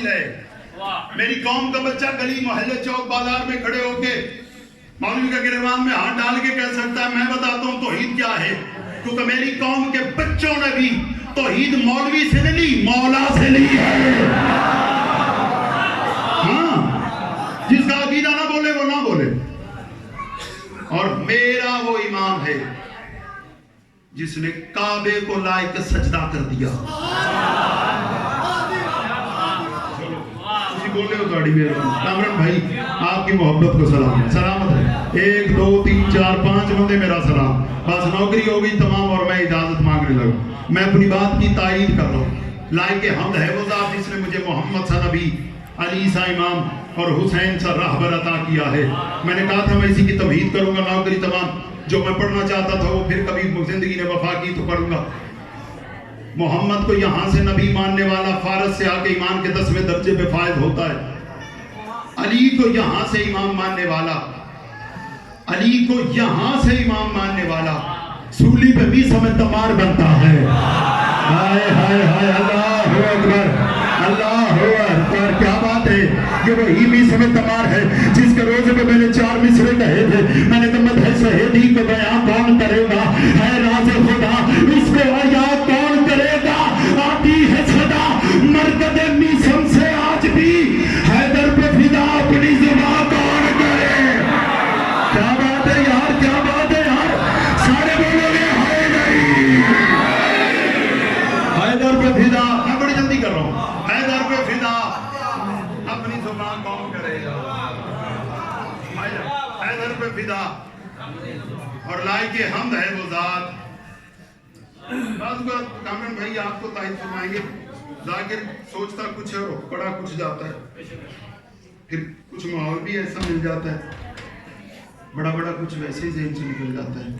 हासिल है। मेरी कौम का बच्चा गली मोहल्ले चौक बाजार में खड़े होके मौलवी का गिरबान में हाथ डाल के कह सकता है मैं बताता हूं तौहीद क्या है, क्योंकि मेरी कौम के बच्चों ने भी तौहीद मौलवी से नहीं ली, मौला से ली है। हाँ, जिसका अकीदा ना बोले वो ना बोले। और मेरा वो इमाम है जिसने काबे को लायक सजदा कर दिया। बोले हो गाड़ी में कामरान भाई, आपकी मोहब्बत को सलाम, सलामत है। 1 2 3 4 5 बंदे मेरा सलाम। बस नौकरी हो गई तमाम और मैं इजाजत मांगने लगा। मैं अपनी बात की तायीद कर रहा हूँ। लायक हमद है वो ज़ात जिसने मुझे मोहम्मद सा नबी, अली सा इमाम और हुसैन सा राहबर अता किया है। मैंने कहा था मैं इसी की तमहीद करूंगा। नौकरी तमाम जो मैं पढ़ना चाहता था वो फिर कभी जिंदगी ने वफा की तो पढ़ूंगा। मोहम्मद को यहाँ से नबी मानने वाला फारस से आके ईमान के 10वें दर्जे पे फायद होता है। अली को यहाँ से इमाम मानने वाला, अली को यहाँ से इमाम मानने वाला सूली पे भी समय तमार बनता है। हाय हाय हाय, अल्लाह अकबर, अल्लाह अकबर। क्या बात है, ये वही भी समय तमार है जिसके रोजे पे मैंने 4 मिसरे कहे थे। मैंने कहा मत है शहीदी को बयां कौन करेगा, है राज़ खुदा इसको आया कौन करेगा। आती है सदा मरकज़े मिसम से आज भी, हैदर पे फिदा अपनी ज़ुबान कौन करे। क्या बात है यार, क्या बात है यार, सारे बोलोगे हाय नहीं। हैदर पे फिदा, मैं बड़ी जल्दी कर रहा हूँ। हैदर पे फिदा अपनी ज़ुबान कौन करेगा। हैदर पे फिदा और लायके हमद है वो ज़ात। कामरान भाई आपको तारीफ फरमाएंगे, जाकिर सोचता कुछ है और बड़ा कुछ जाता है, फिर कुछ माहौल भी ऐसा मिल जाता है, बड़ा बड़ा कुछ वैसे ही ज़हन से निकल जाता है।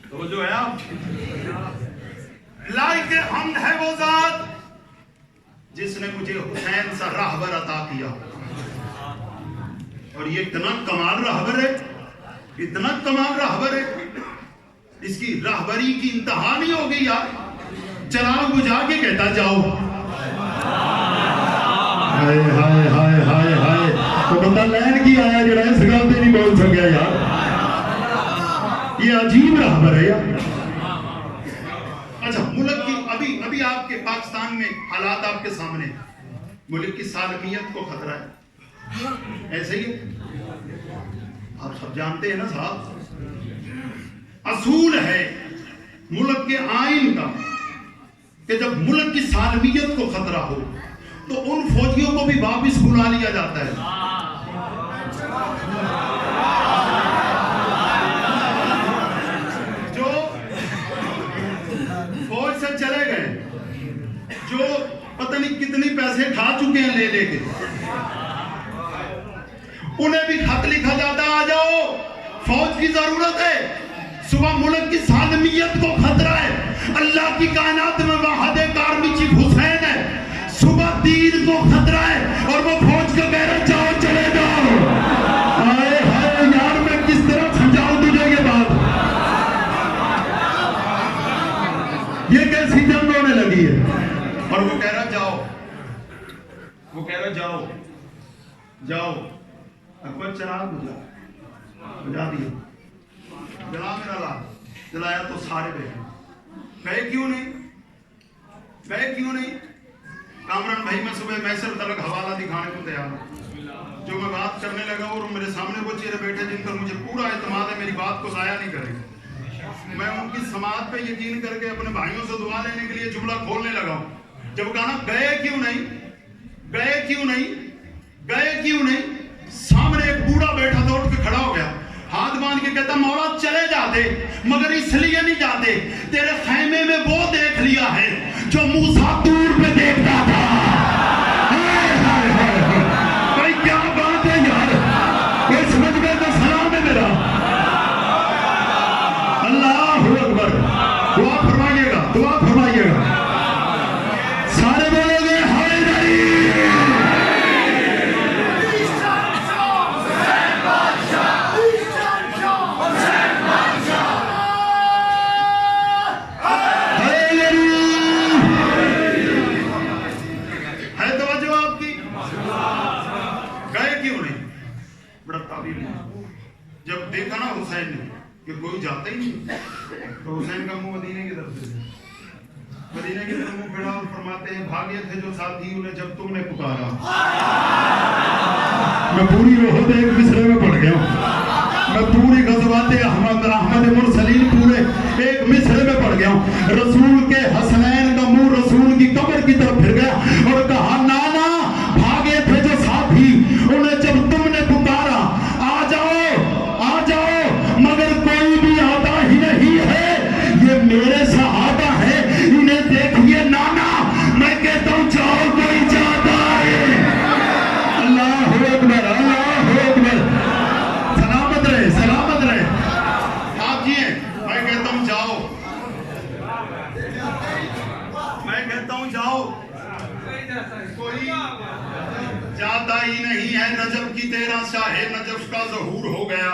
तो जो है आप लायक हमद है वो ज़ात जिसने मुझे हुसैन सा राहबर अता किया। और ये इतना कमाल राहबर है, इतना कमाल राहबर है, इसकी राहबरी की इंतहा नहीं हो गई यार। चराग बुझा के कहता जाओ। हाय हाय हाय हाय हाय, तो बंदा लैन की आया जरा इस गल नहीं बोल सकिया यार। ये अजीब राहबर है यार। अच्छा, मुल्क की अभी अभी आपके पाकिस्तान में हालात आपके सामने, मुल्क की सालमियत को खतरा है, ऐसे ही आप सब जानते हैं ना साहब। असूल है मुल्क के आइन का कि जब मुल्क की सालमियत को खतरा हो तो उन फौजियों को भी वापस बुला लिया जाता है। जो फौज से चले गए, जो पता नहीं कितनी पैसे खा चुके हैं ले लेके, उन्हें भी खत लिखा जाता है आ जाओ फौज की जरूरत है। सुबह मुल्क की सालमियत को खतरा है, अल्लाह की कायनात में वाहिद कारमी चीफ हुसैन है, सुबह दीन को खतरा है और वो फौज का कह रहा जाओ चले जाओ। हाय हाय यार, मैं किस तरह समझाऊं तुझे ये बात। ये कैसी जंग होने लगी है। और वो कह रहा जाओ, वो कह रहा जाओ जाओ। अकबर चराग बुझा दिया, जला मेरा ला, जलाया तो सारे गए क्यों नहीं, गए क्यों नहीं। कामरान भाई मैं सुबह मैसर तलक हवाला दिखाने को तैयार हूँ। जो मैं बात करने लगा और मेरे सामने वो चेहरे बैठे जिन पर मुझे पूरा एतमाद है मेरी बात को जाया नहीं करेंगे। मैं उनकी समाज पे यकीन करके अपने भाइयों से दुआ लेने के लिए जुमला खोलने लगा हूँ। जब कहा गए क्यों नहीं, गए क्यों नहीं, गए क्यों नहीं, सामने एक बूढ़ा बैठा था, उठ के खड़ा हो गया, हाथ बांध के कहता मौला चले जाते मगर इसलिए नहीं जाते, तेरे खैमे में वो देख लिया है जो मूसा दूर पे देखता था। भाई क्या बात है यार, कोई समझ गए तो सलाम है मेरा। अल्लाह अकबर। दुआ फरमाइएगा, दुआ फरमाइएगा। सारे बोलोगे हाय नहीं। नहीं, तो हुसैन का मुंह मदीने की तरफ से, मदीने की तरफ मुंह फिरा और फरमाते हैं भाग्य थे जो साथी उन्हें जब तुमने पुकारा। मैं पूरी रोहत एक मिसरे में पड़ गया, मैं पूरी गज़वाते अहमद मुरसलीन पूरे एक मिसरे में पड़ गया। रसूल के हसनैन का मुंह रसूल की कब्र की तरफ फिर गया और कहा नाना भागे थे जो साथी उन्हें जब तुमने पुकारा, आ जाओ मगर कोई भी आता ही नहीं है, ये मेरे सहाबा है, इन्हें देखिए नाना, मैं कहता हूं जाओ कोई जाता है। अल्लाह अकबर, अल्लाह अकबर। सलामत रहे आप जी, मैं कहता हूं जाओ, मैं कहता हूं जाओ, कोई जाता ही नहीं है। नजफ की तेरा शाहे नजफ का ज़हूर हो गया।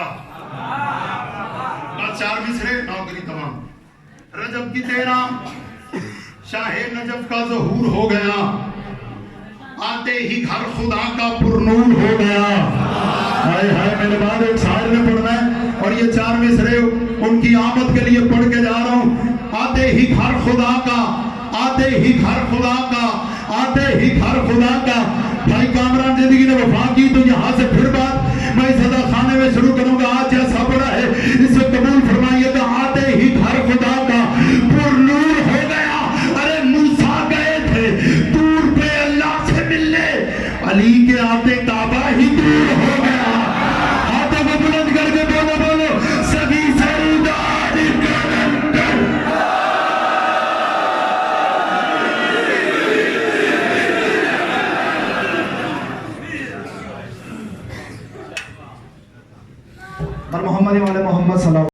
बस 4 मिसरे नौकरी तमाम। रजब की तेरा शाहे नजफ का ज़हूर हो गया, आते ही घर खुदा का पुरनूर हो गया। हाय हाय, मेरे बाद एक शायर ने पढ़ना है और ये 4 मिसरे उनकी आमद के लिए पढ़ के जा रहा हूं। आते ही घर खुदा का, आते ही घर खुदा का, आते ही घर खुदा का। भाई कामरान जिंदगी ने वफा की, तो यहाँ से फिर बात मैं सदा खाने में शुरू करूंगा। आज जैसा पड़ा है इसे कबूल फरमाइएगा। आते ही घर खुदा का पुरनूर हो गया। अरे मूसा गए थे दूर पे अल्लाह से मिलने, अली के आते काबा ही दूर हो गया। हाथों को बुलंद करके बोलो सभी सरदार कलंदर। मोहम्मद वाले मोहम्मद सल्लल्लाहु